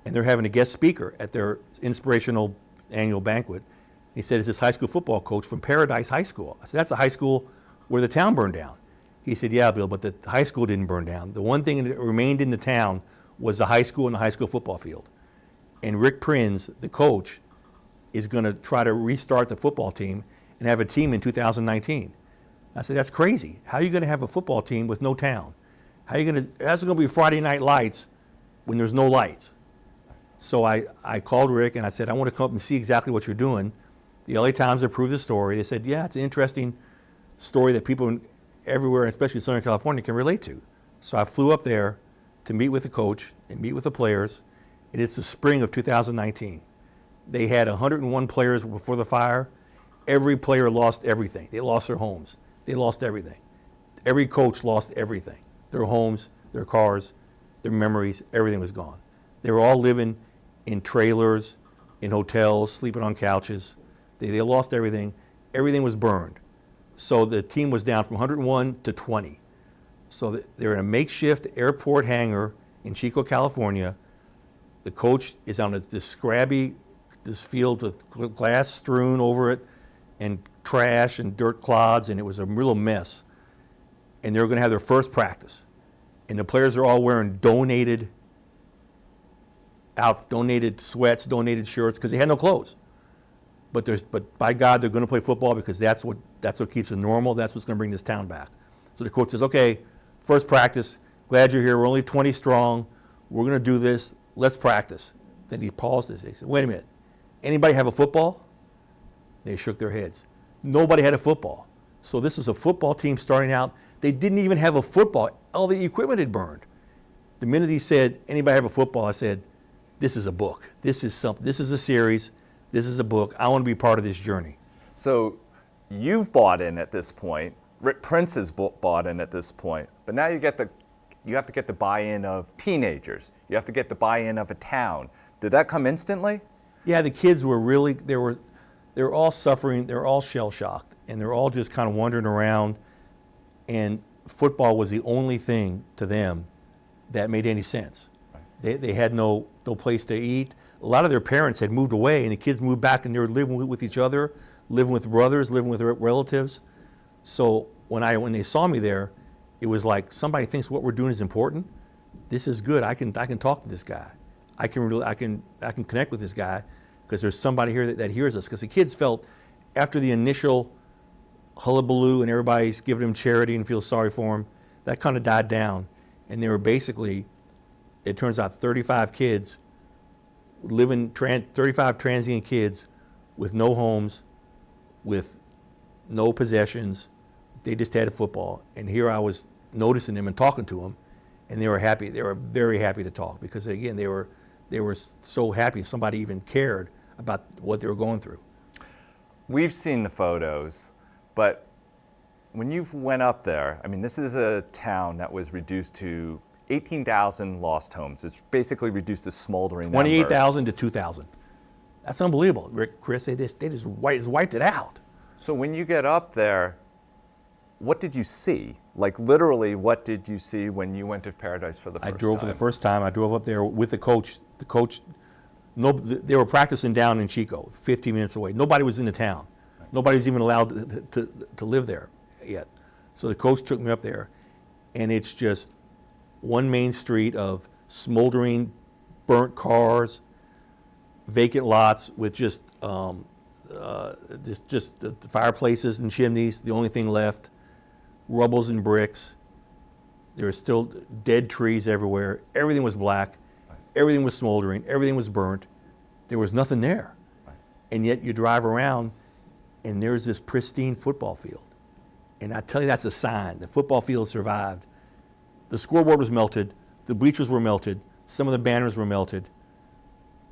and they're having a guest speaker at their inspirational annual banquet. He said, it's this high school football coach from Paradise High School. I said, that's a high school where the town burned down. He said, yeah, Bill, but the high school didn't burn down. The one thing that remained in the town was the high school and the high school football field. And Rick Prinz, the coach, is going to try to restart the football team and have a team in 2019. I said, that's crazy. How are you going to have a football team with no town? How's it going to be Friday night lights when there's no lights? So I called Rick and I said, I want to come up and see exactly what you're doing. The LA Times approved the story. They said, yeah, it's an interesting story that people everywhere, especially in Southern California, can relate to. So I flew up there to meet with the coach and meet with the players. And it's the spring of 2019. They had 101 players before the fire. Every player lost everything. They lost their homes. They lost everything. Every coach lost everything. Their homes, their cars, their memories, everything was gone. They were all living in trailers, in hotels, sleeping on couches. They lost everything. Everything was burned. So the team was down from 101 to 20. So they're in a makeshift airport hangar in Chico, California. The coach is on this field with glass strewn over it and trash and dirt clods, and it was a real mess. And they were going to have their first practice. And the players are all wearing donated sweats, donated shirts, because they had no clothes. But by God, they're going to play football because that's what keeps it normal. That's what's going to bring this town back. So the coach says, okay, first practice, glad you're here. We're only 20 strong. We're going to do this. Let's practice. Then he paused and he said, wait a minute. Anybody have a football? They shook their heads. Nobody had a football. So this is a football team starting out. They didn't even have a football. All the equipment had burned. The minute he said, anybody have a football, I said, this is a book. This is something. This is a series. This is a book. I want to be part of this journey. So you've bought in at this point. Rick Prinz has bought in at this point. But now you have to get the buy-in of teenagers. You have to get the buy-in of a town. Did that come instantly? Yeah, the kids were really, they were all suffering. They were all shell-shocked. And they're all just kind of wandering around. And football was the only thing to them that made any sense. Right. They had no place to eat. A lot of their parents had moved away, and the kids moved back, and they were living with each other, living with brothers, living with relatives. So when they saw me there, it was like somebody thinks what we're doing is important. This is good. I can talk to this guy. I can connect with this guy because there's somebody here that hears us. Because the kids felt after the initial hullabaloo and everybody's giving them charity and feels sorry for them, that kind of died down, and they were basically, it turns out, 35 kids. 35 transient kids with no homes, with no possessions. They just had a football. And here I was noticing them and talking to them, and they were happy. They were very happy to talk because, again, they were so happy somebody even cared about what they were going through. We've seen the photos, but when you went up there, I mean, this is a town that was reduced to 18,000 lost homes. It's basically reduced to smoldering. 28,000 to 2,000. That's unbelievable, Chris. They just wiped it out. So when you get up there, what did you see? Like literally, what did you see when you went to Paradise for the first time? I drove for the first time. I drove up there with the coach. The coach, they were practicing down in Chico, 15 minutes away. Nobody was in the town. Nobody was even allowed to live there yet. So the coach took me up there, and it's just one main street of smoldering, burnt cars, vacant lots with just the fireplaces and chimneys, the only thing left, rubbles and bricks. There were still dead trees everywhere. Everything was black. Everything was smoldering. Everything was burnt. There was nothing there. And yet you drive around and there's this pristine football field. And I tell you, that's a sign. The football field survived. The scoreboard was melted. The bleachers were melted. Some of the banners were melted.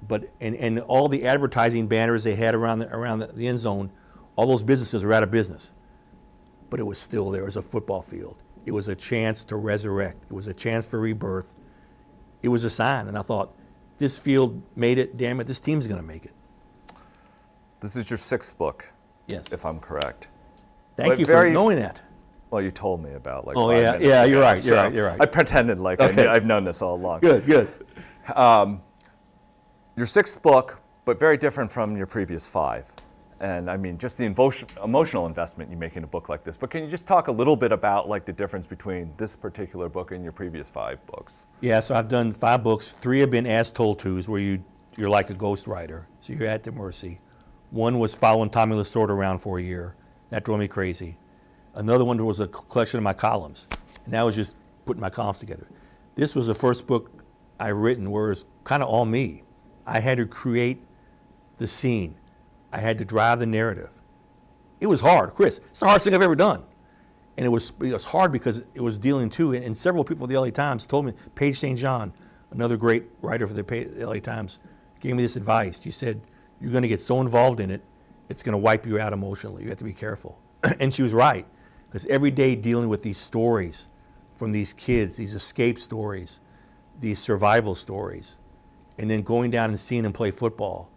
But and all the advertising banners they had around the end zone, all those businesses were out of business. But it was still there as a football field. It was a chance to resurrect. It was a chance for rebirth. It was a sign. And I thought, this field made it. Damn it, this team's going to make it. This is your 6th book. Yes. If I'm correct. Thank you for knowing that. Well, you told me about like 5 minutes yeah, ago, you're right, so you're right. I pretended like okay. I've known this all along. Good. your sixth book, but very different from your previous five. And I mean, just the emotional investment you make in a book like this. But can you just talk a little bit about like the difference between this particular book and your previous five books? Yeah, so I've done 5 books. 3 have been as told tos, where you're like a ghostwriter, so you're at their mercy. One was following Tommy Lasorda around for a year. That drove me crazy. Another one was a collection of my columns, and that was just putting my columns together. This was the first book I written where it was kind of all me. I had to create the scene. I had to drive the narrative. It was hard, Chris. It's the hardest thing I've ever done. And it was hard because it was dealing too, and several people at the LA Times told me, Paige St. John, another great writer for the LA Times, gave me this advice. She said, you're going to get so involved in it, it's going to wipe you out emotionally. You have to be careful. And she was right, because every day dealing with these stories from these kids, these escape stories, these survival stories, and then going down and seeing them play football.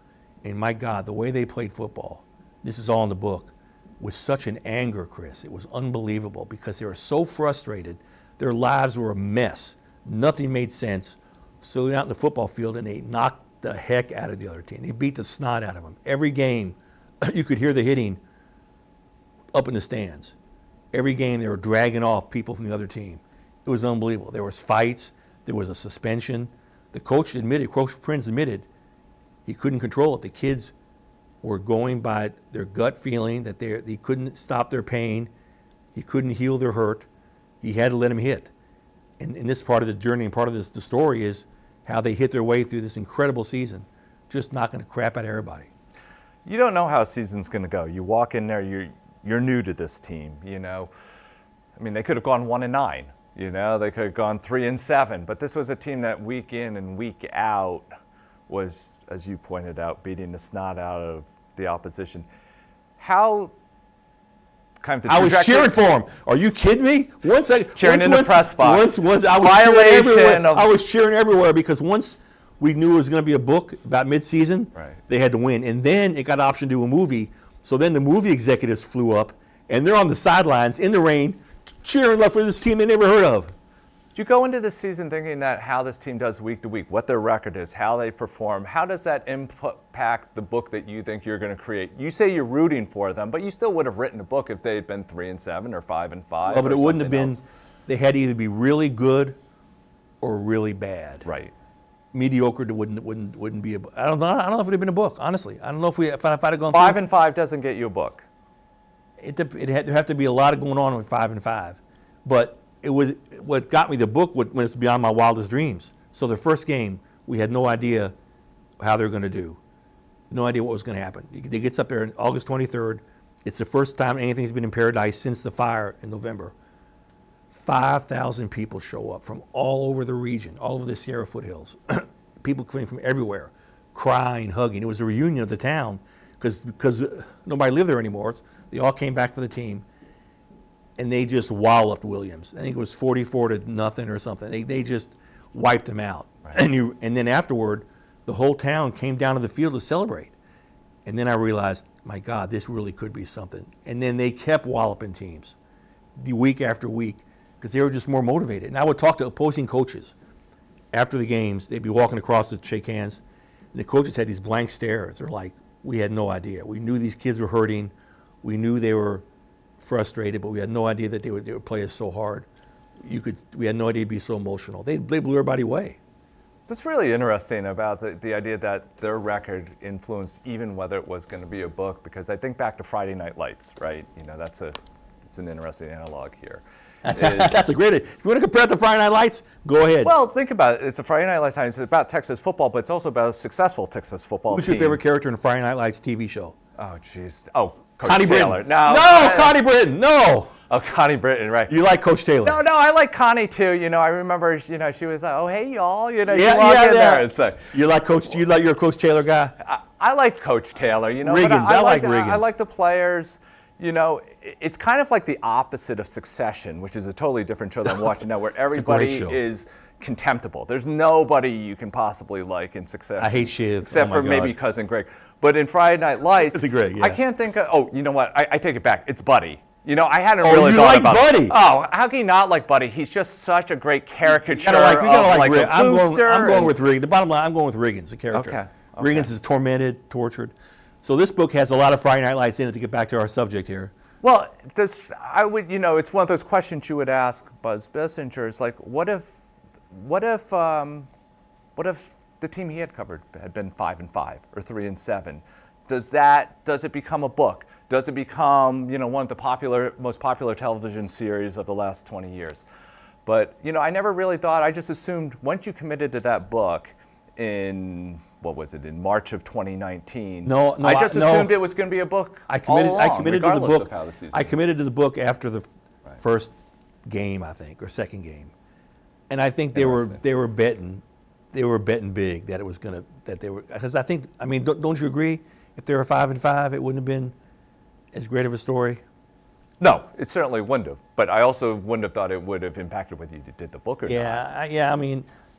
And my God, the way they played football, this is all in the book, with such an anger, Chris. It was unbelievable because they were so frustrated. Their lives were a mess. Nothing made sense. So they're out in the football field and they knocked the heck out of the other team. They beat the snot out of them. Every game, you could hear the hitting up in the stands. Every game, they were dragging off people from the other team. It was unbelievable. There was fights. There was a suspension. The coach admitted, Coach Prince admitted, he couldn't control it. The kids were going by their gut feeling that he couldn't stop their pain. He couldn't heal their hurt. He had to let them hit. And this part of the journey and part of the story is how they hit their way through this incredible season, just knocking the crap out of everybody. You don't know how a season's going to go. You walk in there, you're new to this team, you know. I mean, they could have gone 1-9, you know. They could have gone 3-7. But this was a team that week in and week out was, as you pointed out, beating the snot out of the opposition. How kind of the I was cheering for him. Are you kidding me? Cheering in the press box. I was cheering everywhere because once we knew it was going to be a book about midseason, right, they had to win. And then it got an option to do a movie. So then the movie executives flew up, and they're on the sidelines in the rain cheering for this team they never heard of. Do you go into this season thinking that how this team does week to week, what their record is, how they perform, how does that impact the book that you think you're going to create? You say you're rooting for them, but you still would have written a book if they had been 3-7 or 5-5. Well, but it wouldn't have been. They had to either be really good or really bad. Right. Mediocre wouldn't be a book. I don't know if it would have been a book. Honestly, I don't know if I'd have gone. 5-5 doesn't get you a book. There have to be a lot going on with 5-5, but. What got me the book when it's beyond my wildest dreams. So the first game, we had no idea how they were going to do. No idea what was going to happen. They gets up there on August 23rd. It's the first time anything's been in Paradise since the fire in November. 5,000 people show up from all over the region, all over the Sierra foothills. People coming from everywhere, crying, hugging. It was a reunion of the town because nobody lived there anymore. They all came back for the team. And they just walloped Williams. I think it was 44-0 or something. They just wiped them out. Right. And then afterward, the whole town came down to the field to celebrate. And then I realized, my God, this really could be something. And then they kept walloping teams, the week after week, because they were just more motivated. And I would talk to opposing coaches after the games. They'd be walking across to shake hands, and the coaches had these blank stares. They're like, we had no idea. We knew these kids were hurting. We knew they were frustrated, but we had no idea that they would play us so hard. We had no idea it'd be so emotional. They blew everybody away. That's really interesting about the idea that their record influenced even whether it was going to be a book, because I think back to Friday Night Lights, right? You know, it's an interesting analog here. That's a great. If you want to compare it to Friday Night Lights, go ahead. Well, think about it. It's a Friday Night Lights. It's about Texas football, but it's also about a successful Texas football Who's team. your favorite character in a Friday Night Lights TV show? Oh, jeez. Oh, Coach Connie Taylor. Britton. No, Connie Britton. No. Oh, Connie Britton, right. You like Coach Taylor? No, I like Connie too. You know, I remember, she was like, oh, hey, y'all. You know, you walk in there. It's like, you're a Coach Taylor guy? I like Coach Taylor. You know, Riggins. I like Riggins. I like the players. You know, it's kind of like the opposite of Succession, which is a totally different show than I'm watching now, where everybody is contemptible. There's nobody you can possibly like in Succession. I hate Shiv. Except for maybe Cousin Greg. But in Friday Night Lights, it's Greg, yeah. I can't think of, oh, you know what? I take it back. It's Buddy. You know, I hadn't really thought about Buddy? Oh, how can you not like Buddy? He's just such a great caricature of a booster. I'm going with Riggins. The bottom line, I'm going with Riggins, the character. Okay. Reagan's is tormented, tortured. So this book has a lot of Friday Night Lights in it, to get back to our subject here. Well, it's one of those questions you would ask Buzz Bissinger. It's like, what if the team he had covered had been 5-5 or 3-7? Does it become a book? Does it become, one of the most popular television series of the last 20 years? But, I never really thought. I just assumed once you committed to that book in March of 2019. No, I just assumed it was going to be a book. I committed to the book. Of how the season I committed to the book after the first game, I think, or second game, and I think they were betting big that it was going to, because don't you agree? If they were 5-5, it wouldn't have been as great of a story. No, it certainly wouldn't have. But I also wouldn't have thought it would have impacted whether you did the book or not. Yeah.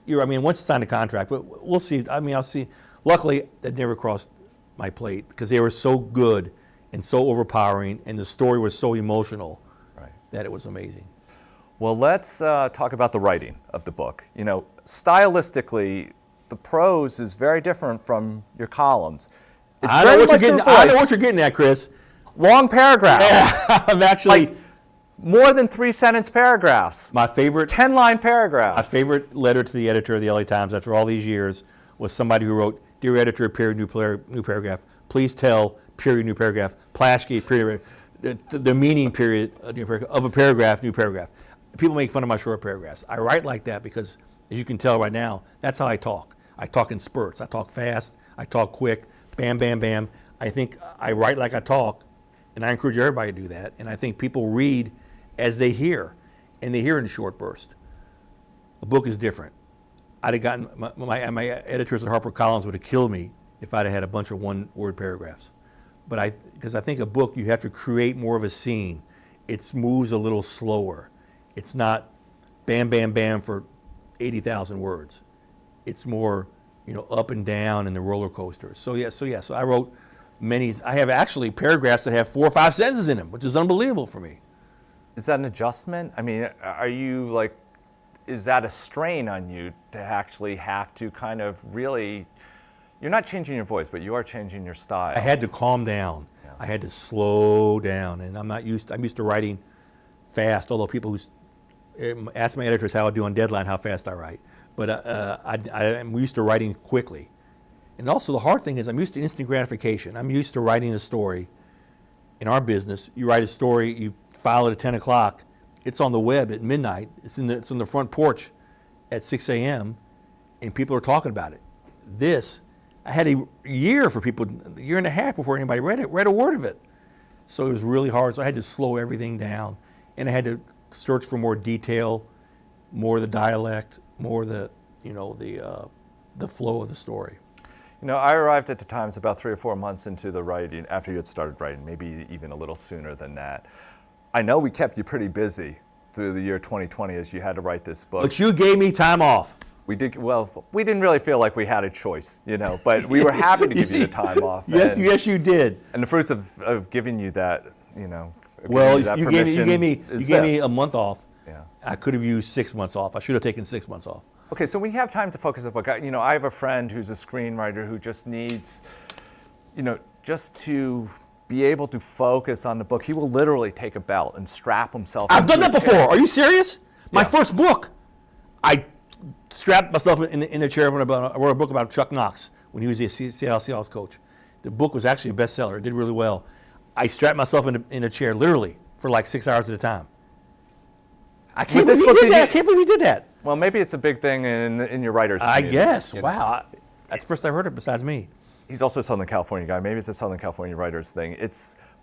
Once you sign a contract, but we'll see. I'll see. Luckily, that never crossed my plate, because they were so good and so overpowering, and the story was so emotional that it was amazing. Well, let's talk about the writing of the book. Stylistically, the prose is very different from your columns. I know what you're getting at, Chris. Long paragraphs. Yeah, I'm actually more than 3-sentence paragraphs. My favorite 10-line paragraphs. My favorite letter to the editor of the LA Times after all these years was somebody who wrote, "Dear editor, period, new paragraph. Please tell, period, new paragraph. Plaschke, period, the meaning, period, new paragraph, of a paragraph, new paragraph." People make fun of my short paragraphs. I write like that because, as you can tell right now, that's how I talk. I talk in spurts. I talk fast. I talk quick. Bam, bam, bam. I think I write like I talk, and I encourage everybody to do that. And I think people read as they hear, and they hear in short bursts. A book is different. I'd have gotten, my editors at HarperCollins would have killed me if I'd have had a bunch of one-word paragraphs. But because I think a book, you have to create more of a scene. It moves a little slower. It's not bam, bam, bam for 80,000 words. It's more, up and down in the roller coaster. So I wrote many. I have actually paragraphs that have 4 or 5 sentences in them, which is unbelievable for me. Is that an adjustment? Is that a strain on you to actually have to kind of really, you're not changing your voice, but you are changing your style. I had to calm down. Yeah. I had to slow down, and I'm used to writing fast, although people who ask my editors how I do on deadline, how fast I write. But I'm used to writing quickly. And also the hard thing is I'm used to instant gratification. I'm used to writing a story. In our business, you write a story, you file it at 10 o'clock, it's on the web at midnight, it's on the front porch at 6 a.m., and people are talking about it. This, I had a year and a half before anybody read a word of it. So it was really hard, so I had to slow everything down, and I had to search for more detail, more of the dialect, more the flow of the story. I arrived at the Times about 3 or 4 months into the writing, after you had started writing, maybe even a little sooner than that. I know we kept you pretty busy through the year 2020 as you had to write this book. But you gave me time off. We did. Well, we didn't really feel like we had a choice, but we were happy to give you the time off. Yes, you did. And the fruits of giving you that, Well, that you gave me a month off. Yeah. I could have used 6 months off. I should have taken 6 months off. Okay, so when you have time to focus on the book, I have a friend who's a screenwriter who just needs, just to be able to focus on the book. He will literally take a belt and strap himself. I've done that before. Are you serious? My first book, I strapped myself in a chair. I wrote a book about Chuck Knox when he was the Seattle Seahawks coach. The book was actually a bestseller. It did really well. I strapped myself in a chair literally for like 6 hours at a time. I can't believe you did that. Well, maybe it's a big thing in your writers' community. I guess. Wow. That's the first I've heard it besides me. He's also a Southern California guy. Maybe it's a Southern California writers thing.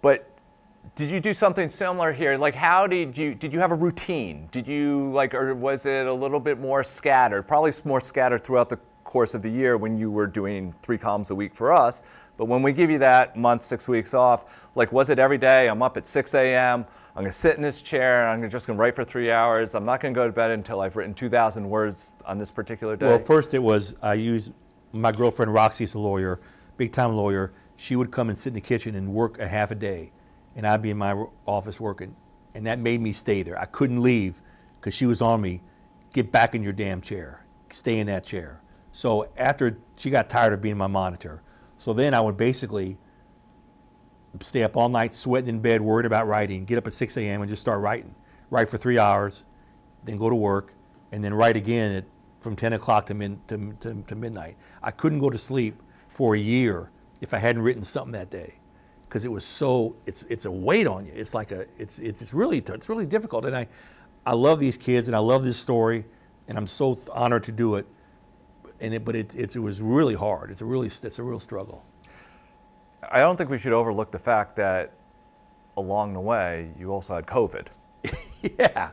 But did you do something similar here? Like, how did you have a routine? Did you or was it a little bit more scattered? Probably more scattered throughout the course of the year when you were doing 3 columns a week for us. But when we give you that month, 6 weeks off, was it every day? I'm up at 6 a.m. I'm going to sit in this chair. I'm just going to write for 3 hours. I'm not going to go to bed until I've written 2,000 words on this particular day. Well, first it was I used my girlfriend Roxy's a lawyer, big time lawyer. She would come and sit in the kitchen and work a half a day, and I'd be in my office working, and that made me stay there. I couldn't leave because she was on me. Get back in your damn chair. Stay in that chair. So after she got tired of being my monitor, so then I would basically stay up all night, sweating in bed, worried about writing, get up at 6 a.m. and just start writing. Write for 3 hours, then go to work, and then write again from 10 o'clock to midnight. I couldn't go to sleep for a year if I hadn't written something that day, because it was so, it's a weight on you. It's like it's really difficult. And I love these kids and I love this story, and I'm so honored to do it. But it was really hard. It's a real struggle. I don't think we should overlook the fact that along the way you also had COVID. Yeah.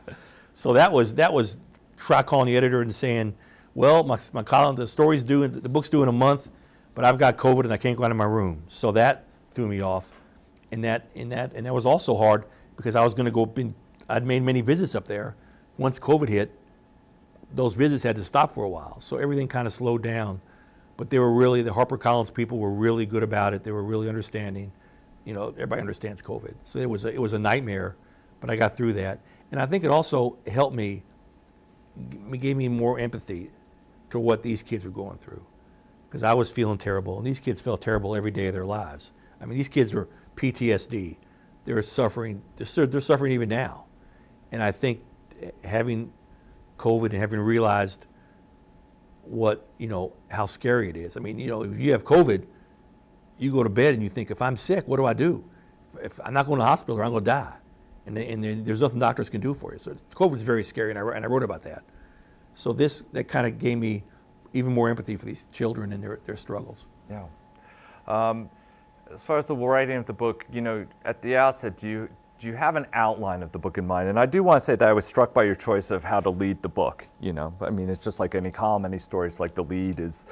So that was try calling the editor and saying, well, my column, the book's due in a month, but I've got COVID and I can't go out of my room. So that threw me off. And that was also hard because I was going to go. I'd made many visits up there. Once COVID hit, those visits had to stop for a while. So everything kind of slowed down. But the HarperCollins people were really good about it. They were really understanding. You know, everybody understands COVID. So it was a nightmare, but I got through that. And I think it also helped me, gave me more empathy to what these kids were going through. Because I was feeling terrible, and these kids felt terrible every day of their lives. I mean, these kids were PTSD. They're suffering even now. And I think having COVID and having realized how scary it is. I mean, if you have COVID, you go to bed and you think, if I'm sick, what do I do? If I'm not going to the hospital, or I'm going to die. And then there's nothing doctors can do for you. So COVID's very scary, and I wrote about that. So that kind of gave me even more empathy for these children and their struggles. Yeah. As far as the writing of the book, at the outset, do you have an outline of the book in mind? And I do want to say that I was struck by your choice of how to lead the book. I mean, it's just like any column, any story. It's like the lead is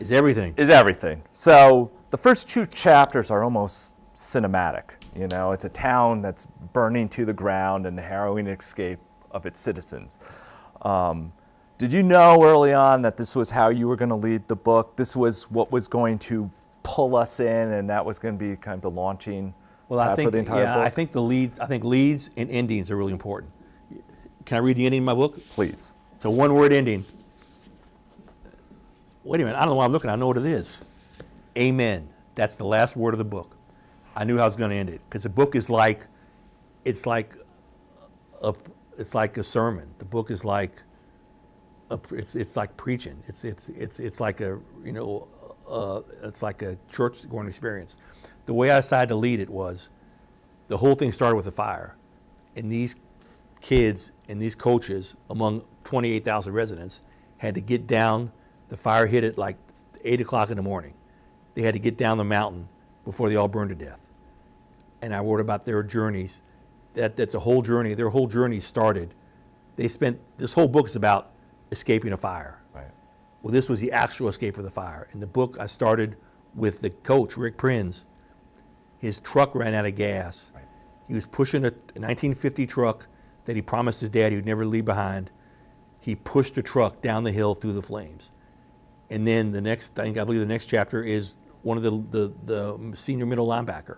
everything. Is everything. So the first 2 chapters are almost cinematic. It's a town that's burning to the ground and the harrowing escape of its citizens. Did you know early on that this was how you were going to lead the book? This was what was going to pull us in, and that was going to be kind of the launching for the entire book? I think leads and endings are really important. Can I read the ending of my book? Please. It's a one-word ending. Wait a minute, I don't know why I'm looking, I know what it is. Amen. That's the last word of the book. I knew how I was going to end it, because the book is like a sermon. The book is like it's like preaching. It's like it's like a church going experience. The way I decided to lead it was, the whole thing started with a fire, and these kids and these coaches, among 28,000 residents, had to get down. The fire hit at like 8 o'clock in the morning. They had to get down the mountain before they all burned to death. And I wrote about their journeys. That's a whole journey. Their whole journey started. This whole book is about escaping a fire. Right. Well, this was the actual escape of the fire. In the book, I started with the coach, Rick Prinz. His truck ran out of gas. Right. He was pushing a 1950 truck that he promised his dad he would never leave behind. He pushed the truck down the hill through the flames. And then I believe the next chapter is one of the senior middle linebacker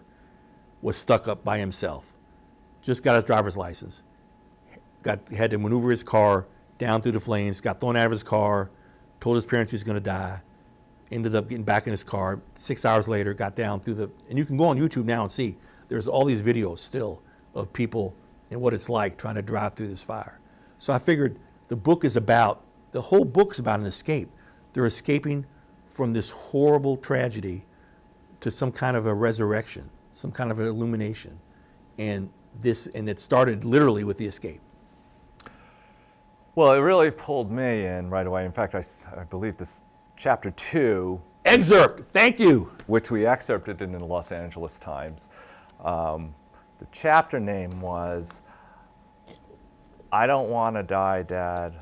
was stuck up by himself. Just got his driver's license. Had to maneuver his car down through the flames, got thrown out of his car, told his parents he was going to die, ended up getting back in his car. 6 hours later, got down through and you can go on YouTube now and see, there's all these videos still of people and what it's like trying to drive through this fire. So I figured the whole book's about an escape. They're escaping from this horrible tragedy to some kind of a resurrection, some kind of an illumination. And it started literally with the escape. Well, it really pulled me in right away. In fact, I believe this chapter 2. Excerpt, thank you. Which we excerpted in the Los Angeles Times. The chapter name was, "I Don't Want to Die, Dad,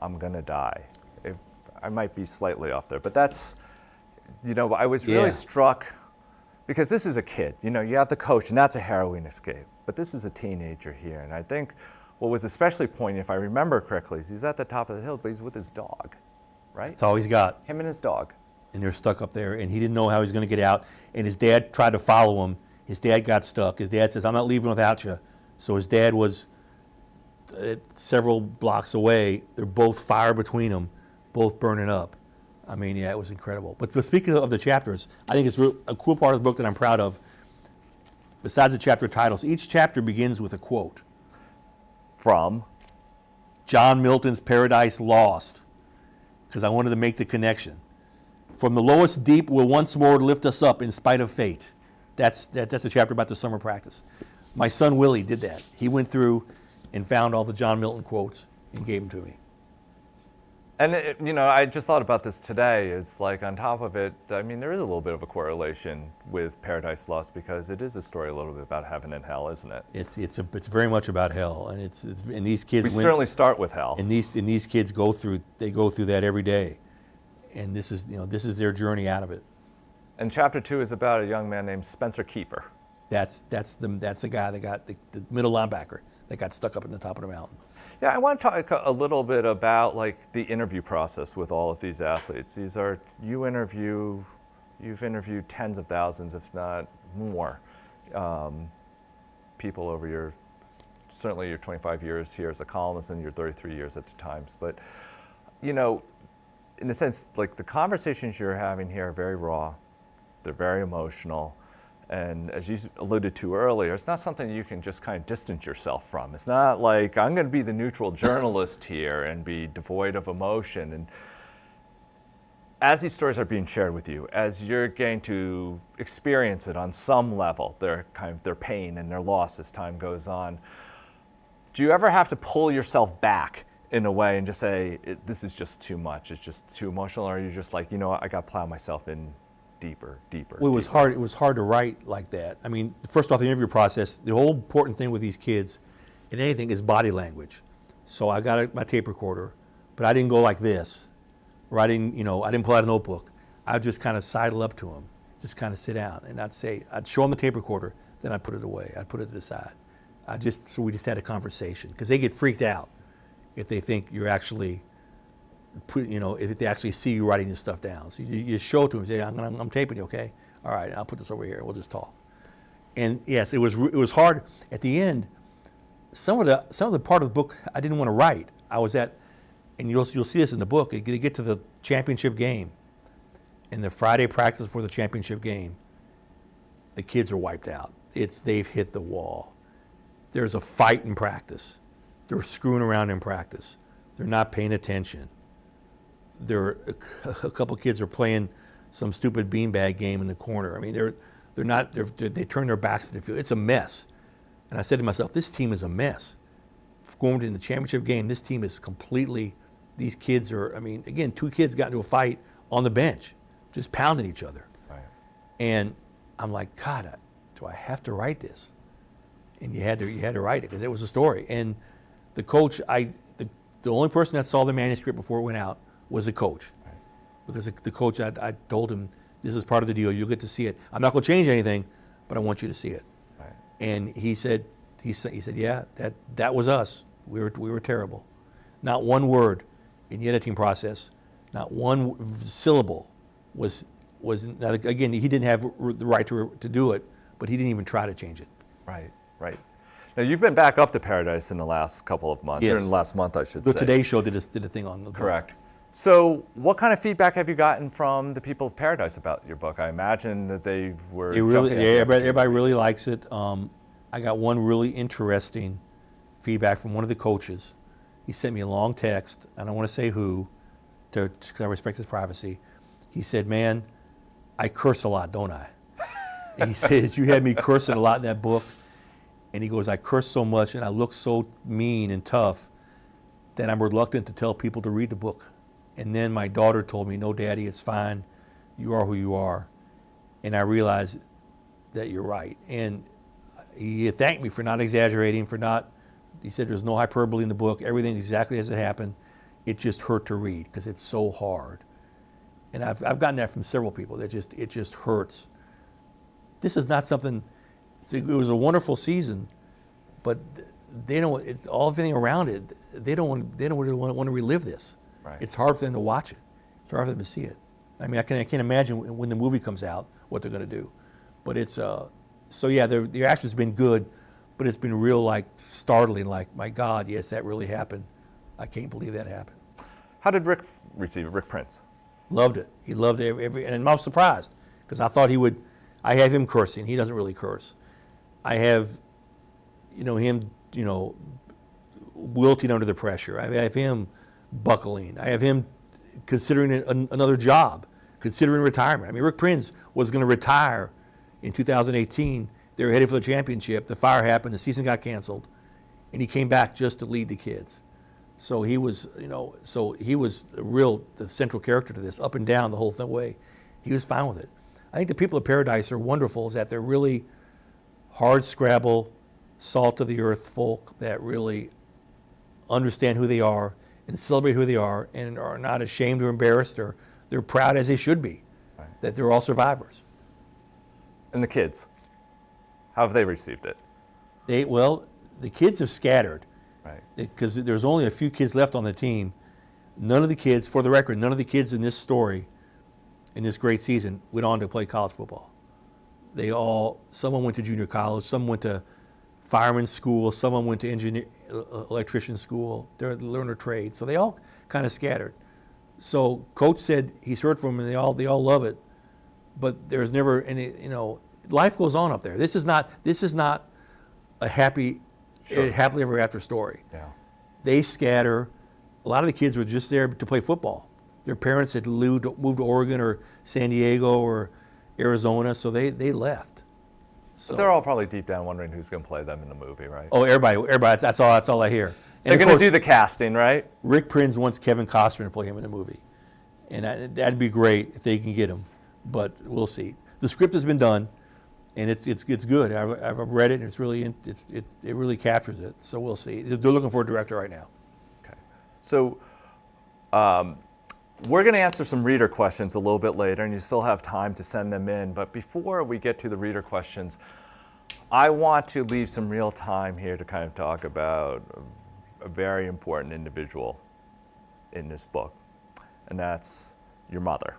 I'm Gonna Die." I might be slightly off there, but that's, I was really struck, because this is a kid. You have the coach, and that's a harrowing escape. But this is a teenager here, and I think what was especially poignant, if I remember correctly, is he's at the top of the hill, but he's with his dog, right? That's all he's got. Him and his dog. And they're stuck up there, and he didn't know how he was going to get out. And his dad tried to follow him. His dad got stuck. His dad says, "I'm not leaving without you." So his dad was several blocks away. They're both fire between them, both burning up. I mean, yeah, it was incredible. But so speaking of the chapters, I think it's a cool part of the book that I'm proud of. Besides the chapter titles, each chapter begins with a quote. From? John Milton's Paradise Lost, because I wanted to make the connection. From the lowest deep will once more lift us up in spite of fate. That's a chapter about the summer practice. My son Willie did that. He went through and found all the John Milton quotes and gave them to me. And, I just thought about this today, is like on top of it, I mean, there is a little bit of a correlation with Paradise Lost because it is a story a little bit about heaven and hell, isn't it? It's very much about hell, and and these kids. We certainly start with hell. And these kids go through that every day, and this is their journey out of it. And chapter 2 is about a young man named Spencer Kiefer. That's the guy that got the middle linebacker that got stuck up in the top of the mountain. Yeah, I want to talk a little bit about like the interview process with all of these athletes. You've interviewed tens of thousands, if not more, people over certainly your 25 years here as a columnist and your 33 years at the Times. But, in a sense, like the conversations you're having here are very raw. They're very emotional. And as you alluded to earlier, it's not something you can just kind of distance yourself from. It's not like I'm going to be the neutral journalist here and be devoid of emotion. And as these stories are being shared with you, as you're getting to experience it on some level, their pain and their loss as time goes on, do you ever have to pull yourself back in a way and just say, this is just too much, it's just too emotional, or are you just like, what, I got to plow myself in deeper? Well, it was hard to write like that. I mean, first off, the interview process, the whole important thing with these kids in anything is body language. So I got my tape recorder, but I didn't go like this, or I didn't pull out a notebook. I'd just kind of sidle up to them, just kind of sit down, and I'd show them the tape recorder, then I'd put it away, I'd put it to the side. So we just had a conversation, because they get freaked out if they think you're actually if they actually see you writing this stuff down. So you show it to them, say, I'm taping you, okay? All right, I'll put this over here, we'll just talk. And yes, it was hard. At the end, some of the part of the book I didn't want to write. I was at, and you'll see this in the book, they get to the championship game, and the Friday practice before the championship game, the kids are wiped out. They've hit the wall. There's a fight in practice. They're screwing around in practice. They're not paying attention. A couple kids are playing some stupid beanbag game in the corner. I mean, they turn their backs to the field. It's a mess. And I said to myself, this team is a mess. Going in the championship game, this team is completely, these kids are, again, two kids got into a fight on the bench, just pounding each other. Right. And I'm like, God, do I have to write this? And you had to write it because it was a story. And the coach, the only person that saw the manuscript before it went out was the coach. Right. Because the coach, I told him, this is part of the deal. You'll get to see it. I'm not going to change anything, but I want you to see it. Right. And he said, yeah, that was us. We were terrible. Not one word in the editing process, not one syllable was. Now, again, he didn't have the right to do it, but he didn't even try to change it. Right. Now you've been back up to Paradise in the last couple of months, yes. Or in the last month, I should say. The Today Show did a thing on the book. Correct. So, what kind of feedback have you gotten from the people of Paradise about your book? I imagine that everybody really likes it. I got one really interesting feedback from one of the coaches. He sent me a long text. I don't want to say who, because I respect his privacy. He said, "Man, I curse a lot, don't I?" And he says, "You had me cursing a lot in that book." And he goes, "I curse so much and I look so mean and tough that I'm reluctant to tell people to read the book." And then my daughter told me, "No, Daddy, it's fine. You are who you are." And I realized that you're right. And he thanked me for not exaggerating, he said there's no hyperbole in the book. Everything's exactly as it happened. It just hurt to read because it's so hard. And I've gotten that from several people. It just hurts. This is not something, it was a wonderful season, but they don't, everything around it, they don't really want to relive this. Right. It's hard for them to watch it. It's hard for them to see it. I can't imagine when the movie comes out what they're going to do. But it's, so yeah, the reaction's been good, but it's been real startling, my God, yes, that really happened. I can't believe that happened. How did Rick receive it, Rick Prince? Loved it. He loved every and I was surprised because I thought he would. I have him cursing. He doesn't really curse. I have, him, wilting under the pressure. I have him buckling. I have him considering another job, considering retirement. I mean, Rick Prinz was going to retire in 2018. They were headed for the championship. The fire happened. The season got canceled, and he came back just to lead the kids. So he was, the central character to this, up and down the whole way. He was fine with it. I think the people of Paradise are wonderful, is that they're really hard scrabble, salt of the earth folk that really understand who they are and celebrate who they are and are not ashamed or embarrassed, or they're proud, as they should be, right, that they're all survivors. And the kids, how have they received it? The kids have scattered. Right. Because there's only a few kids left on the team. None of the kids, for the record, none of the kids in this story, in this great season, went on to play college football. Someone went to junior college, some went to fireman's school, someone went to electrician school, they're learner trade. So they all kind of scattered. So Coach said he's heard from them and they all love it, but there's never any, life goes on up there. This is not a happily ever after story. Yeah. They scatter. A lot of the kids were just there to play football. Their parents had moved to Oregon or San Diego or Arizona, so they left. So, but they're all probably deep down wondering who's going to play them in the movie, right? Oh, everybody. That's all I hear. And they're going to do the casting, right? Rick Prinz wants Kevin Costner to play him in the movie, and that'd be great if they can get him. But we'll see. The script has been done, and it's good. I've read it, and it really captures it. So we'll see. They're looking for a director right now. Okay. So we're going to answer some reader questions a little bit later, and you still have time to send them in. But before we get to the reader questions, I want to leave some real time here to kind of talk about a very important individual in this book, and that's your mother.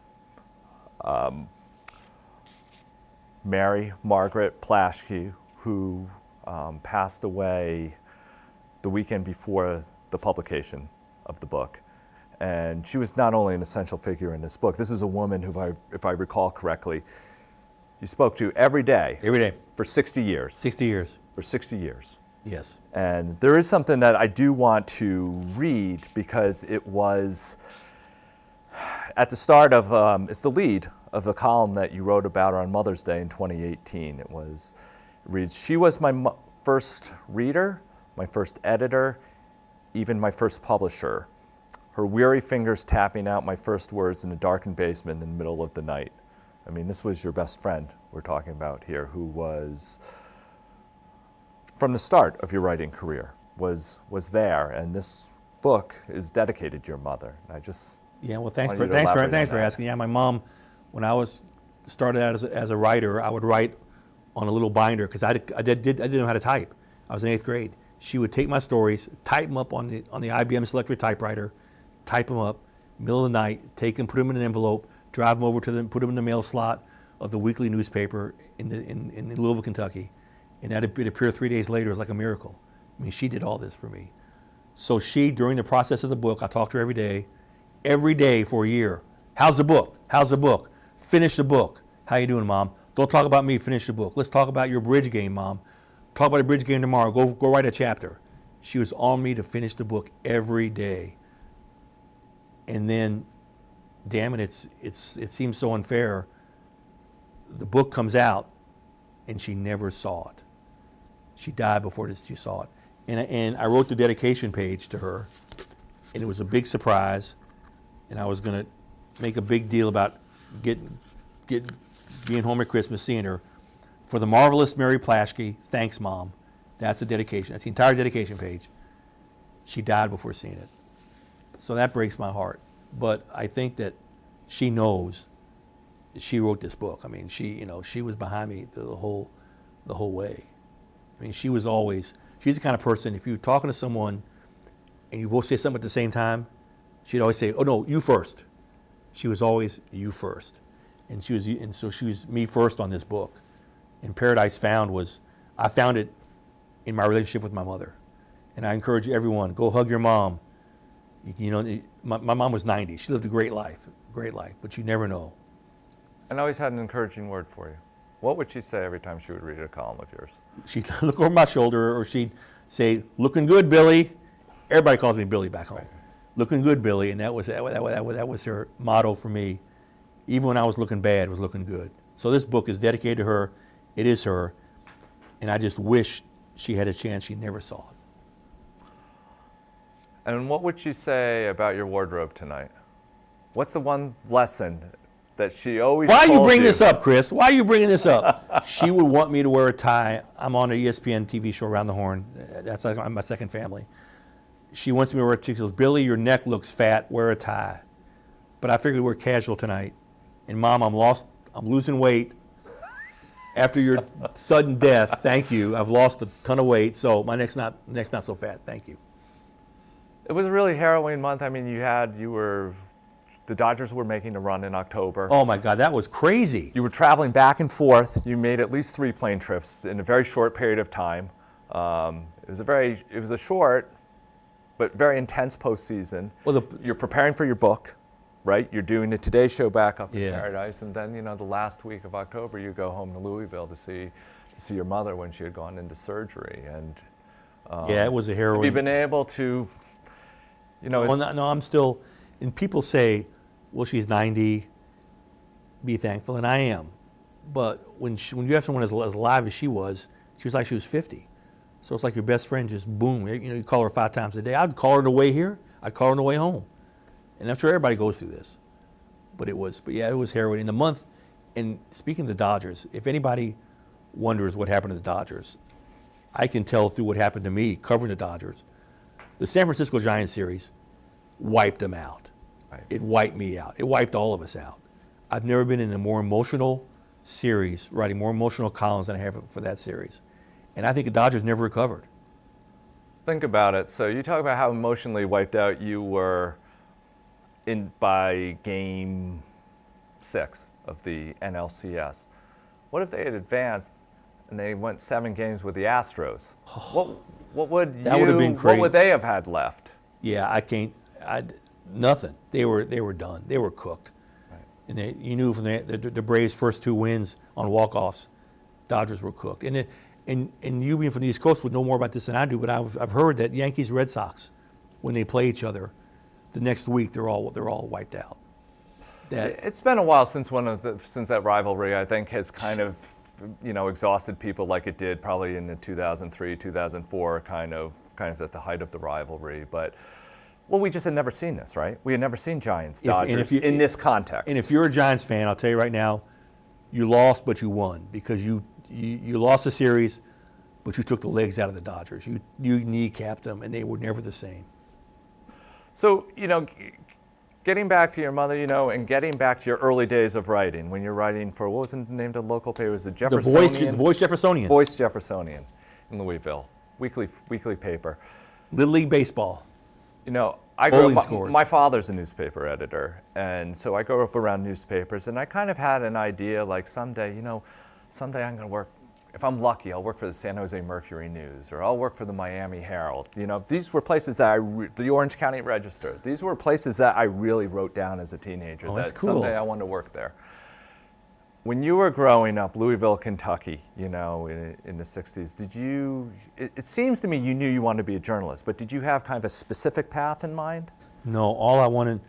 Mary Margaret Plaschke, who passed away the weekend before the publication of the book. And she was not only an essential figure in this book. This is a woman who, if I recall correctly, you spoke to every day. Every day. For 60 years. 60 years. For 60 years. Yes. And there is something that I do want to read because it was at the start of, it's the lead of the column that you wrote about her on Mother's Day in 2018. It reads, "She was my first reader, my first editor, even my first publisher. Her weary fingers tapping out my first words in a darkened basement in the middle of the night." I mean, this was your best friend we're talking about here, who was, from the start of your writing career, was there. And this book is dedicated to your mother. And I just thanks for asking. Yeah, my mom, when I started out as a writer, I would write on a little binder because I didn't know how to type. I was in 8th grade. She would take my stories, type them up on the IBM Selectra typewriter, type them up, middle of the night, take them, put them in an envelope, drive them over to them, put them in the mail slot of the weekly newspaper in Louisville, Kentucky, and it'd appear 3 days later. It was like a miracle. I mean, she did all this for me. So she, during the process of the book, I talked to her every day for a year. How's the book? How's the book? Finish the book. How you doing, Mom? Don't talk about me, finish the book. Let's talk about your bridge game, Mom. Talk about the bridge game tomorrow. Go write a chapter. She was on me to finish the book every day. And then, damn it, it seems so unfair. The book comes out, and she never saw it. She died before she saw it. And I wrote the dedication page to her, and it was a big surprise. And I was going to make a big deal about being home at Christmas, seeing her. For the marvelous Mary Plaschke, thanks, Mom. That's the dedication. That's the entire dedication page. She died before seeing it. So that breaks my heart. But I think that she knows she wrote this book. I mean, she was behind me the whole way. I mean, she's the kind of person, if you're talking to someone and you both say something at the same time, she'd always say, "Oh no, you first." She was always you first. And so she was me first on this book. And Paradise Found I found it in my relationship with my mother. And I encourage everyone, go hug your mom, You know, my mom was 90. She lived a great life, but you never know. And always had an encouraging word for you. What would she say every time she would read a column of yours? She'd look over my shoulder, or she'd say, "Looking good, Billy." Everybody calls me Billy back home. Right. Looking good, Billy, and that was her motto for me. Even when I was looking bad, it was looking good. So this book is dedicated to her. It is her, and I just wish she had a chance she never saw it. And what would she say about your wardrobe tonight? What's the one lesson that she always Why told you bring this up, Chris? Why are you bringing this up? She would want me to wear a tie. I'm on an ESPN TV show, Around the Horn. That's like my second family. She wants me to wear a tie. She goes, "Billy, your neck looks fat. Wear a tie." But I figured we're casual tonight. And Mom, I'm losing weight. After your sudden death, thank you. I've lost a ton of weight, so my neck's not so fat. Thank you. It was a really harrowing month. I mean, the Dodgers were making a run in October. Oh my God, that was crazy. You were traveling back and forth. You made at least 3 plane trips in a very short period of time. It was a short but very intense postseason. Well, you're preparing for your book, right? You're doing the Today Show back up in Yeah. Paradise, and then the last week of October, you go home to Louisville to see your mother when she had gone into surgery. And yeah, it was a harrowing. have you been able to, Well, no, I'm still. And people say, "Well, she's 90. Be thankful," and I am. But when you have someone as alive as she was like she was 50. So it's like your best friend just boom. You call her 5 times a day. I'd call her on the way here. I'd call her on the way home. And I'm sure everybody goes through this. But it was harrowing in the month. And speaking of the Dodgers, if anybody wonders what happened to the Dodgers, I can tell through what happened to me covering the Dodgers. The San Francisco Giants series wiped them out. Right. It wiped me out. It wiped all of us out. I've never been in a more emotional series, writing more emotional columns than I have for that series. And I think the Dodgers never recovered. Think about it. So you talk about how emotionally wiped out you were by Game 6 of the NLCS. What if they had advanced and they went 7 games with the Astros? What would That would have been what crazy. would they have had left? Yeah, nothing. They were done. They were cooked. Right. And you knew from the Braves' first 2 wins on walk-offs, Dodgers were cooked. And you being from the East Coast would know more about this than I do, but I've heard that Yankees Red Sox, when they play each other, the next week they're all wiped out. It's been a while since since that rivalry, I think, has kind of exhausted people like it did probably in the 2003, 2004 kind of at the height of the rivalry. But we just had never seen this, right? We had never seen Giants Dodgers in this context. And if you're a Giants fan, I'll tell you right now, you lost, but you won because you lost the series, but you took the legs out of the Dodgers. You kneecapped them, and they were never the same. So, getting back to your mother, and getting back to your early days of writing, when you're writing for, what was the name of the local paper? Was it Jeffersonian? The Voice Jeffersonian. Voice Jeffersonian in Louisville, weekly paper. Little League Baseball. I grew Bowling up, scores. my father's a newspaper editor, and so I grew up around newspapers, and I kind of had an idea, like someday I'm going to work, if I'm lucky, I'll work for the San Jose Mercury News, or I'll work for the Miami Herald. These were places that the Orange County Register, these were places that I really wrote down as a teenager, Oh, that that's cool. someday I wanted to work there. When you were growing up, Louisville, Kentucky, in the 60s, it seems to me you knew you wanted to be a journalist, but did you have kind of a specific path in mind? No, all I wanted,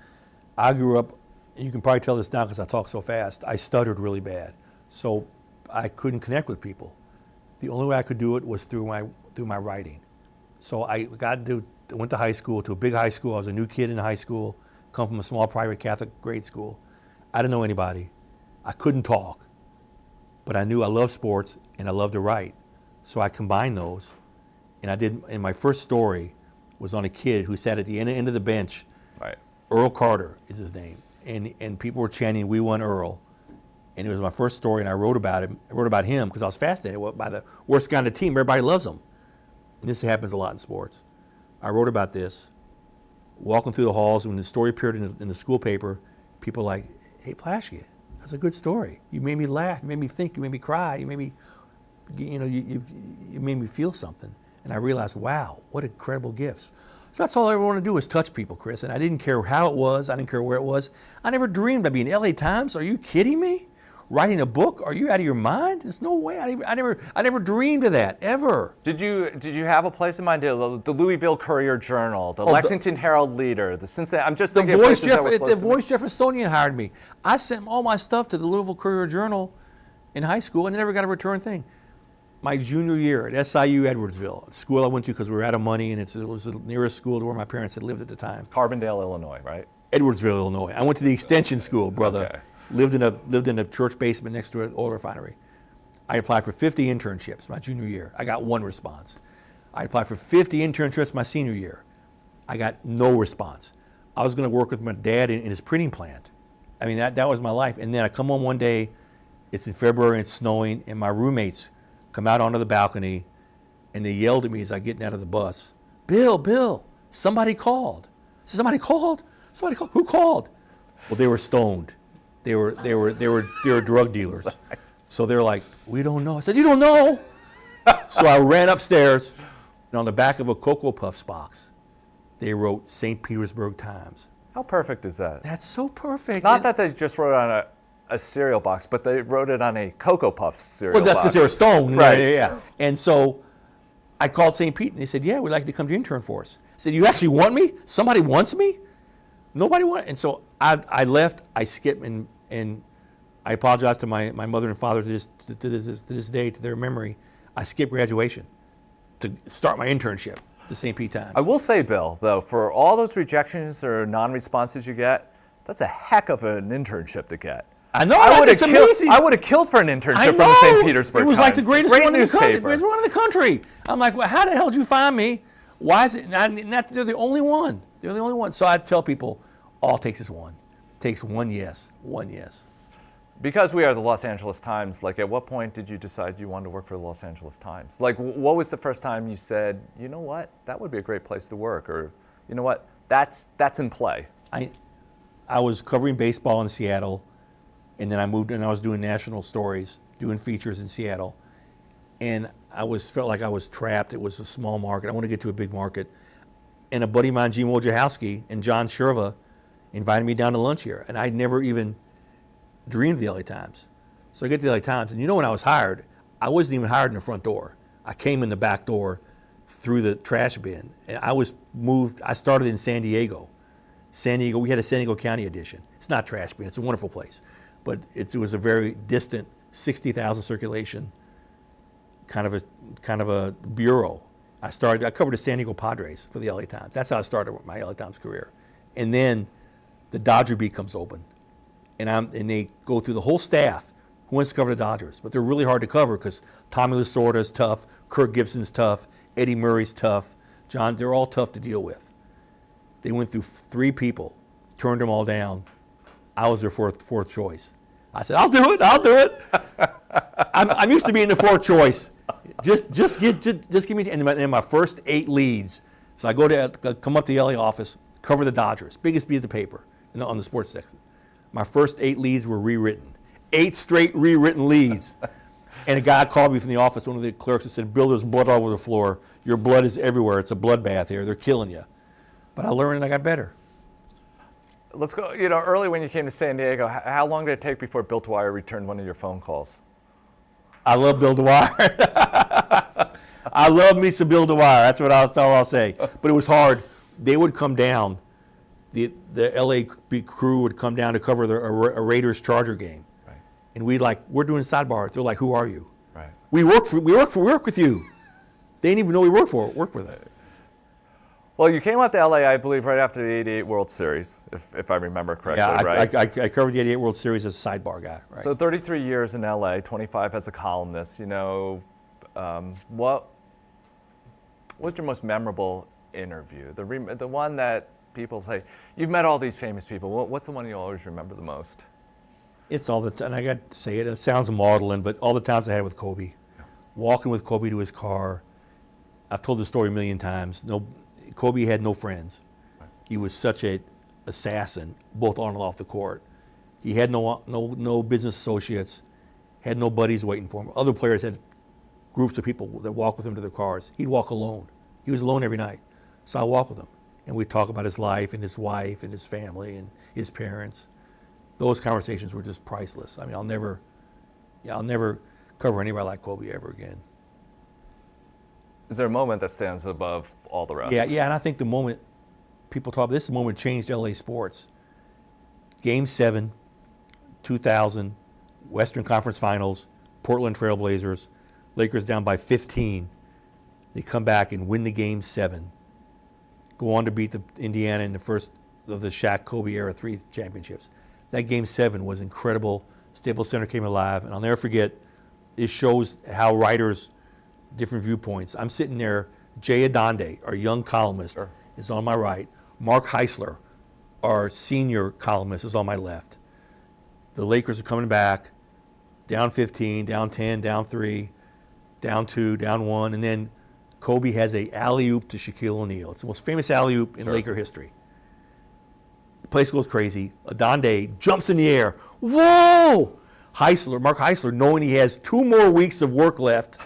I grew up, you can probably tell this now because I talk so fast, I stuttered really bad. So I couldn't connect with people. The only way I could do it was through my writing. So I went to high school, to a big high school. I was a new kid in high school, come from a small private Catholic grade school. I didn't know anybody. I couldn't talk, but I knew I loved sports and I loved to write. So I combined those, and my first story was on a kid who sat at the end of the bench. Right. Earl Carter is his name, and people were chanting, "We won Earl." And it was my first story, and I wrote about him. I wrote about him because I was fascinated by the worst guy on the team. Everybody loves him. And this happens a lot in sports. I wrote about this, walking through the halls. When the story appeared in the school paper, people were like, "Hey, Plaschke, that's a good story. You made me laugh. You made me think. You made me cry. You made me, you made me feel something." And I realized, wow, what incredible gifts. So that's all I ever wanted to do was touch people, Chris. And I didn't care how it was. I didn't care where it was. I never dreamed I'd be in LA Times. Are you kidding me? Writing a book? Are you out of your mind? There's no way. I never dreamed of that, ever. Did you have a place in mind? The Louisville Courier Journal, the Lexington Herald Leader, the Cincinnati. I'm just thinking The Voice Jeffersonian hired me. I sent all my stuff to the Louisville Courier Journal in high school and never got a return thing. My junior year at SIU Edwardsville, a school I went to because we were out of money, and it was the nearest school to where my parents had lived at the time. Carbondale, Illinois, right? Edwardsville, Illinois. I went to the extension school, brother. Okay. Lived in a church basement next to an oil refinery. I applied for 50 internships my junior year. I got one response. I applied for 50 internships my senior year. I got no response. I was going to work with my dad in his printing plant. I mean, that was my life. And then I come home one day, it's in February, and it's snowing, and my roommates come out onto the balcony, and they yelled at me as I getting out of the bus, Bill, somebody called. I said, somebody called? Somebody called? Who called? Well, they were stoned. They were drug dealers. So they're like, we don't know. I said, you don't know? So I ran upstairs, and on the back of a Cocoa Puffs box, they wrote St. Petersburg Times. How perfect is that? That's so perfect. Not that they just wrote on a cereal box, but they wrote it on a Cocoa Puffs cereal Well, that's box. because they were stoned. Right. Yeah. And so I called St. Pete, and they said, yeah, we'd like you to come to intern for us. I said, you actually want me? Somebody wants me? Nobody wanted. And so I left, I skipped, and I apologize to my mother and father to this day, to their memory. I skipped graduation to start my internship at the St. Pete Times. I will say, Bill, though, for all those rejections or non-responses you get, that's a heck of an internship to get. I know, it's amazing. I would have killed for an internship from the St. Petersburg It was Times. like the greatest Great one in the country. newspaper. Greatest one in the country. I'm like, well, how the hell did you find me? Why is it not they're the only one. They're the only one. So I tell people, all it takes is one. It takes one yes. Because we are the Los Angeles Times, like at what point did you decide you wanted to work for the Los Angeles Times? Like what was the first time you said, you know what, that would be a great place to work, or you know what, that's in play? I was covering baseball in Seattle, and then I moved and I was doing national stories, doing features in Seattle. And felt like I was trapped. It was a small market. I want to get to a big market. And a buddy of mine, Gene Wojciechowski, and John Sherva invited me down to lunch here. And I'd never even dreamed of the LA Times. So I get to the LA Times, and when I was hired, I wasn't even hired in the front door. I came in the back door through the trash bin. And I started in San Diego. We had a San Diego County edition. It's not trash bin, it's a wonderful place. But it was a very distant, 60,000 circulation, kind of a bureau. I covered the San Diego Padres for the LA Times. That's how I started my LA Times career. And then the Dodger beat comes open. And they go through the whole staff who wants to cover the Dodgers. But they're really hard to cover because Tommy Lasorda's tough, Kirk Gibson's tough, Eddie Murray's tough, they're all tough to deal with. They went through 3 people, turned them all down. I was their fourth choice. I said, I'll do it. I'm used to being the 4th choice. Just give me, and my first 8 leads. So I come up to the LA office, cover the Dodgers, biggest beat of the paper on the sports section. My first 8 leads were rewritten. 8 straight rewritten leads. And a guy called me from the office, one of the clerks, and said, Bill, there's blood all over the floor. Your blood is everywhere. It's a bloodbath here. They're killing you. But I learned and I got better. Let's go, early when you came to San Diego, how long did it take before Bill Dwyer returned one of your phone calls? I love Bill Dwyer. I love me some Bill Dwyer. That's all I'll say. But it was hard. They would come down. The LA crew would come down to cover a Raiders Charger game. Right. And we're doing sidebars. They're like, who are you? Right. We work with you. They didn't even know we worked with it. Well, you came out to LA, I believe, right after the '88 World Series, if I remember correctly, yeah, right? I covered the '88 World Series as a sidebar guy. Right. So 33 years in LA, 25 as a columnist. What was your most memorable interview? The one that people say, you've met all these famous people. What's the one you always remember the most? It's all the time. I got to say it. It sounds maudlin, but all the times I had with Kobe, walking with Kobe to his car. I've told the story a million times. Kobe had no friends. He was such an assassin, both on and off the court. He had no business associates, had no buddies waiting for him. Other players had groups of people that walked with him to their cars. He'd walk alone. He was alone every night. So I walked with him. and we talk about his life and his wife and his family and his parents. Those conversations were just priceless. I mean, I'll never cover anybody like Kobe ever again. Is there a moment that stands above all the rest? Yeah, and I think the moment people talk about this moment changed LA sports. Game 7, 2000, Western Conference Finals, Portland Trail Blazers, Lakers down by 15. They come back and win the Game 7. Go on to beat the Indiana in the first of the Shaq Kobe era 3 championships. That Game 7 was incredible. Staples Center came alive, and I'll never forget. It shows how writers, different viewpoints. I'm sitting there. Jay Adonde, our young columnist, Sure. is on my right. Mark Heisler, our senior columnist, is on my left. The Lakers are coming back, down 15, down 10, down 3, down 2, down 1, and then Kobe has a alley-oop to Shaquille O'Neal. It's the most famous alley-oop in Sure. Laker history. The place goes crazy. Adonde jumps in the air. Whoa! Mark Heisler, knowing he has 2 more weeks of work left,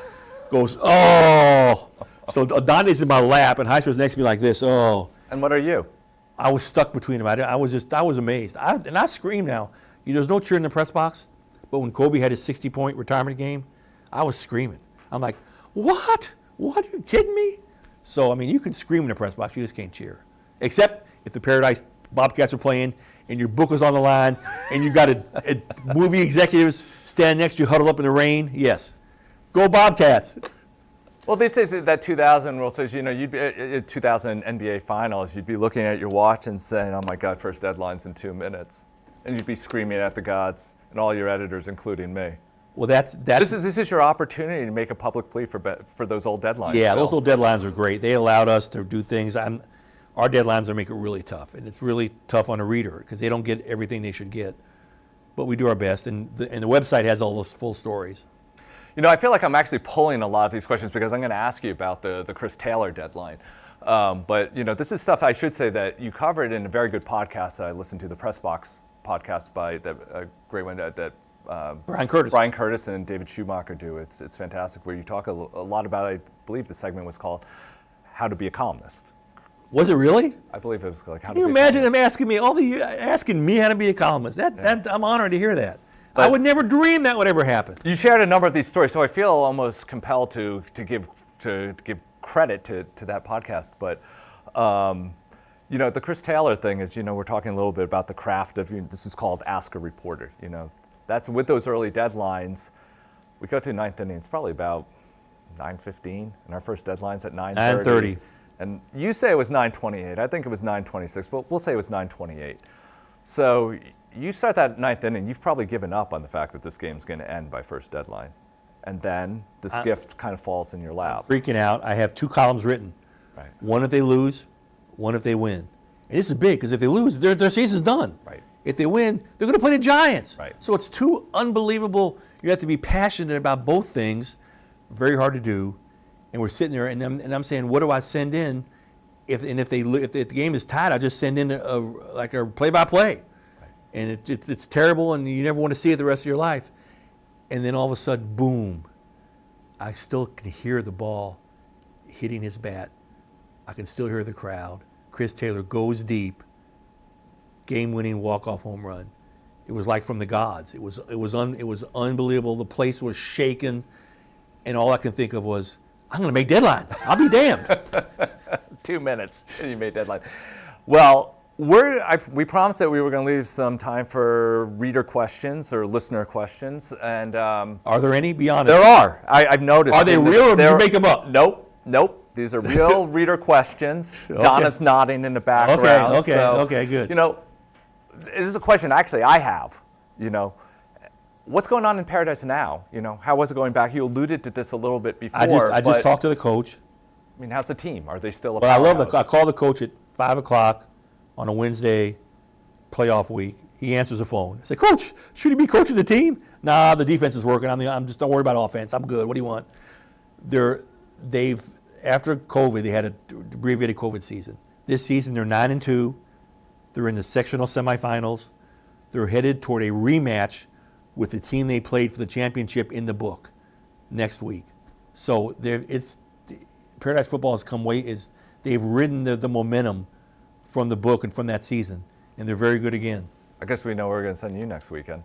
goes, oh! So Adonde's in my lap, and Heisler's next to me like this, oh. And what are you? I was stuck between them. I was amazed. I screamed now. There's no cheer in the press box, but when Kobe had his 60-point retirement game, I was screaming. I'm like, what? What? Are you kidding me? So, I mean, you can scream in the press box. You just can't cheer. Except if the Paradise Bobcats are playing and your book is on the line and you got a movie executives standing next to you huddled up in the rain. Yes. Go Bobcats. Well, they say that 2000 rule says, you'd be 2000 NBA Finals, you'd be looking at your watch and saying, oh my God, first deadline's in 2 minutes. And you'd be screaming at the gods and all your editors, inclling me. Well, that's This is your opportunity to make a public plea for those old deadlines. Yeah, Bill. those old deadlines are great. They allowed us to do things. Our deadlines are make it really tough, and it's really tough on a reader because they don't get everything they should get. But we do our best, and the website has all those full stories. I feel like I'm actually pulling a lot of these questions because I'm going to ask you about the Chris Taylor deadline. But this is stuff I should say that you covered in a very good podcast that I listened to, the Press Box podcast by a great one that Brian Curtis and David Schumacher do. It's fantastic, where you talk a lot about, I believe the segment was called How to Be a Columnist. Was it really? I believe it was like How Can to you Be imagine a Columnist. them asking me how to be a columnist? I'm honored to hear that. I would never dream that would ever happen. You shared a number of these stories, so I feel almost compelled to give credit to that podcast. But the Chris Taylor thing is, we're talking a little bit about the craft of, this is called Ask a Reporter. That's with those early deadlines. We go to ninth inning. It's probably about 9:15, and our first deadline's at 9:30. 9:30. And you say it was 9:28. I think it was 9:26, but we'll say it was 9:28. So you start that ninth inning, you've probably given up on the fact that this game's going to end by first deadline. And then this gift kind of falls in your lap. Freaking out. I have 2 columns written. Right. One if they lose, one if they win. And this is big because if they lose, their season's done. Right. If they win, they're going to play the Giants. Right. So it's 2 unbelievable. You have to be passionate about both things. Very hard to do. And we're sitting there, and I'm saying, what do I send in? If the game is tied, I just send in a play-by-play. And it's terrible, and you never want to see it the rest of your life. And then all of a sudden, boom, I still can hear the ball hitting his bat. I can still hear the crowd. Chris Taylor goes deep, game-winning walk-off home run. It was like from the gods. It was unbelievable. The place was shaken, and all I can think of was, I'm going to make deadline. I'll be damned. 2 minutes and you made deadline. Well, we promised that we were going to leave some time for reader questions or listener questions. And Are there any? Be honest. there are. I've noticed. Are they real or did you make them up? Nope. These are real reader questions. Okay. Donna's nodding in the background. Okay, good. This is a question actually I have. What's going on in Paradise now? How was it going back? You alluded to this a little bit before. I just talked to the coach. I mean, how's the team? Are they still a Well, powerhouse? I call the coach at 5 o'clock on a Wednesday playoff week. He answers the phone. I say, Coach, should he be coaching the team? Nah, the defense is working. I'm just don't worry about offense. I'm good. What do you want? After COVID, they had an abbreviated COVID season. This season, they're 9-2. They're in the sectional semifinals. They're headed toward a rematch with the team they played for the championship in the book next week. So Paradise football has come they've ridden the momentum from the book and from that season, and they're very good again. I guess we know where we're going to send you next weekend.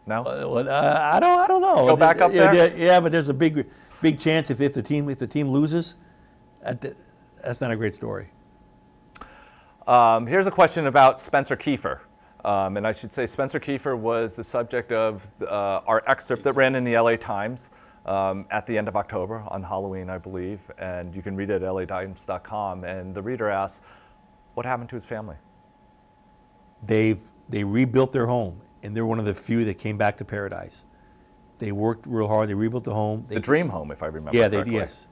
No? I don't know. Go back up there? Yeah, but there's a big chance if the team loses, that's not a great story. Here's a question about Spencer Kiefer. And I should say Spencer Kiefer was the subject of our excerpt that ran in the LA Times at the end of October on Halloween, I believe. And you can read it at latimes.com. And the reader asks, what happened to his family? They rebuilt their home, and they're one of the few that came back to paradise. They worked real hard. They rebuilt the home. The dream home, if I remember yeah, correctly. Yes.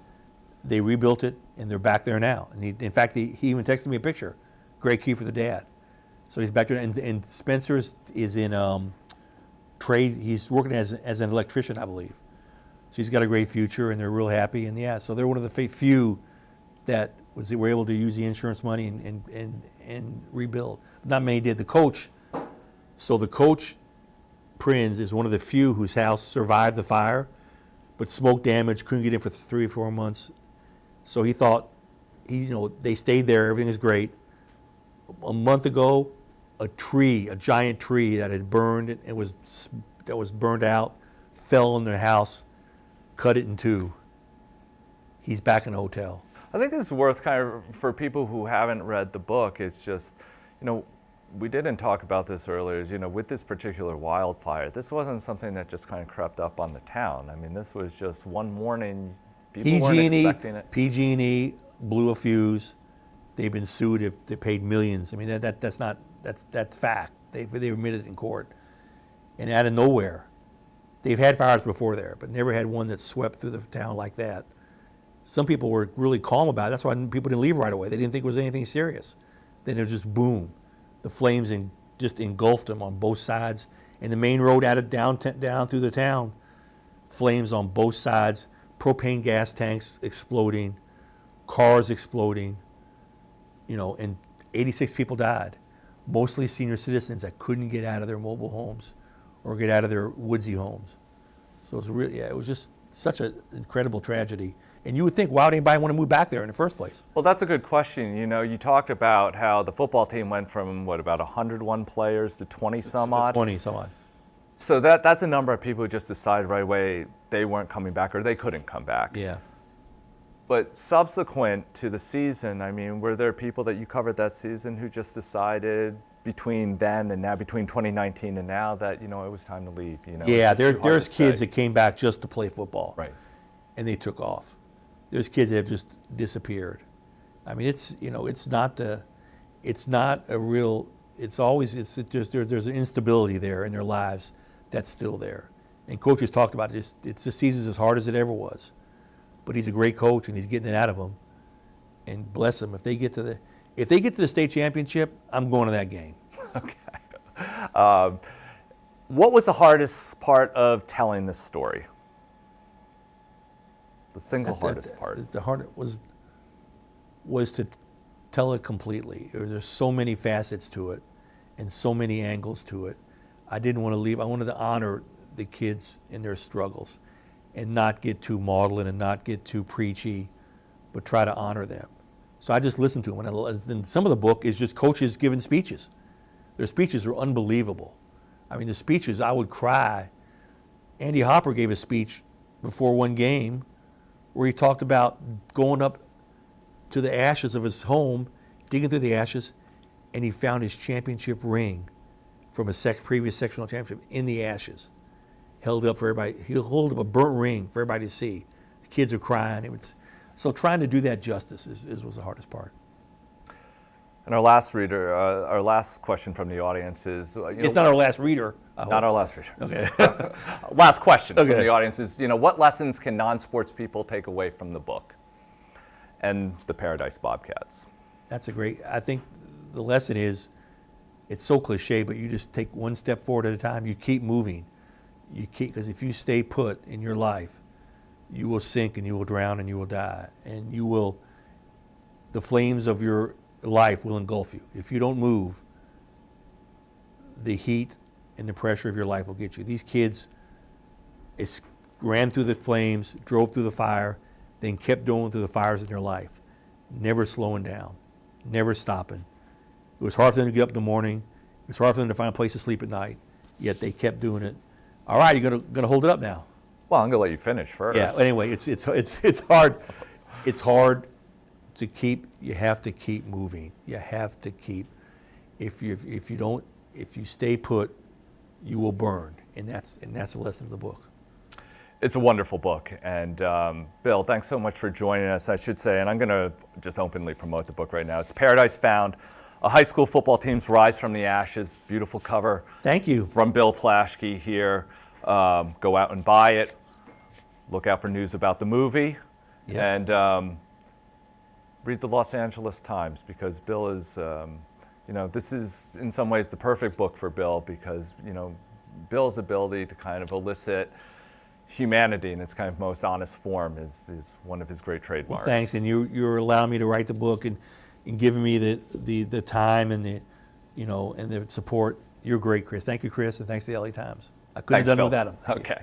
They rebuilt it, and they're back there now. And in fact, he even texted me a picture. Great key for the dad. So he's back there, and Spencer is in trade. He's working as an electrician, I believe. So he's got a great future, and they're real happy. And yeah, so they're one of the few that were able to use the insurance money and rebuild. Not many did. The coach Prinz is one of the few whose house survived the fire, but smoke damage, couldn't get in for 3 or 4 months. So he thought, they stayed there. Everything is great. A month ago, a giant tree that had burned, that was burned out, fell in their house, cut it in two. He's back in a hotel. I think it's worth kind of, for people who haven't read the book, it's just, we didn't talk about this earlier, with this particular wildfire, this wasn't something that just kind of crept up on the town. I mean, this was just one morning, people weren't expecting it. PG&E blew a fuse. They've been sued. They paid millions. I mean, that's fact. They admitted it in court. And out of nowhere, they've had fires before there, but never had one that swept through the town like that. Some people were really calm about it. That's why people didn't leave right away. They didn't think it was anything serious. Then it was just boom. The flames just engulfed them on both sides. And the main road down through the town, flames on both sides, propane gas tanks exploding, cars exploding, and 86 people died, mostly senior citizens that couldn't get out of their mobile homes or get out of their woodsy homes. So it was just such an incredible tragedy. And you would think, why would anybody want to move back there in the first place? Well, that's a good question. You talked about how the football team went from, about 101 players to 20 some odd? 20 some odd. So that's a number of people who just decided right away they weren't coming back or they couldn't come back. Yeah. But subsequent to the season, I mean, were there people that you covered that season who just decided between then and now, between 2019 and now, that, it was time to leave? Yeah, there's kids that came back just to play football. Right. And they took off. There's kids that have just disappeared. I mean, there's an instability there in their lives that's still there. And coaches talked about it. It's the season's as hard as it ever was. But he's a great coach, and he's getting it out of them. And bless them. If they get to the state championship, I'm going to that game. Okay. What was the hardest part of telling this story? The single hardest part. The hardest was to tell it completely. There's so many facets to it, and so many angles to it. I didn't want to leave. I wanted to honor the kids in their struggles, and not get too maudlin and not get too preachy, but try to honor them. So I just listened to them. And some of the book is just coaches giving speeches. Their speeches are unbelievable. I mean, the speeches, I would cry. Andy Hopper gave a speech before one game where he talked about going up to the ashes of his home, digging through the ashes, and he found his championship ring from a previous sectional championship in the ashes. Held up for everybody. He'll hold up a burnt ring for everybody to see. The kids are crying. So trying to do that justice was the hardest part. And our last question from the audience is... it's not our last reader. Not our last reader. Okay. Last question from the audience is, what lessons can non-sports people take away from the book and the Paradise Bobcats? I think the lesson is, it's so cliche, but you just take one step forward at a time. You keep moving. Because if you stay put in your life, you will sink and you will drown and you will die. And the flames of your life will engulf you. If you don't move, the heat and the pressure of your life will get you. These kids ran through the flames, drove through the fire, then kept going through the fires in their life, never slowing down. never stopping. It was hard for them to get up in the morning. It was hard for them to find a place to sleep at night. Yet they kept doing it. All right, you're gonna hold it up now. Well, I'm going to let you finish first. Yeah. Anyway, it's hard. It's hard to keep. You have to keep moving. You have to keep. If you stay put, you will burn, and that's the lesson of the book. It's a wonderful book. And Bill, thanks so much for joining us, I should say. And I'm going to just openly promote the book right now. It's Paradise Found, a high school football team's rise from the ashes. Beautiful cover. Thank you. From Bill Plaschke here. Go out and buy it. Look out for news about the movie. Yeah. And read the Los Angeles Times, because Bill is, this is in some ways the perfect book for Bill, because, Bill's ability to kind of elicit humanity in its kind of most honest form is one of his great trademarks. Well, thanks, and you're allowing me to write the book and giving me the time and the and the support. You're great, Chris. Thank you, Chris, and thanks to the LA Times. I couldn't have done it without him. Okay.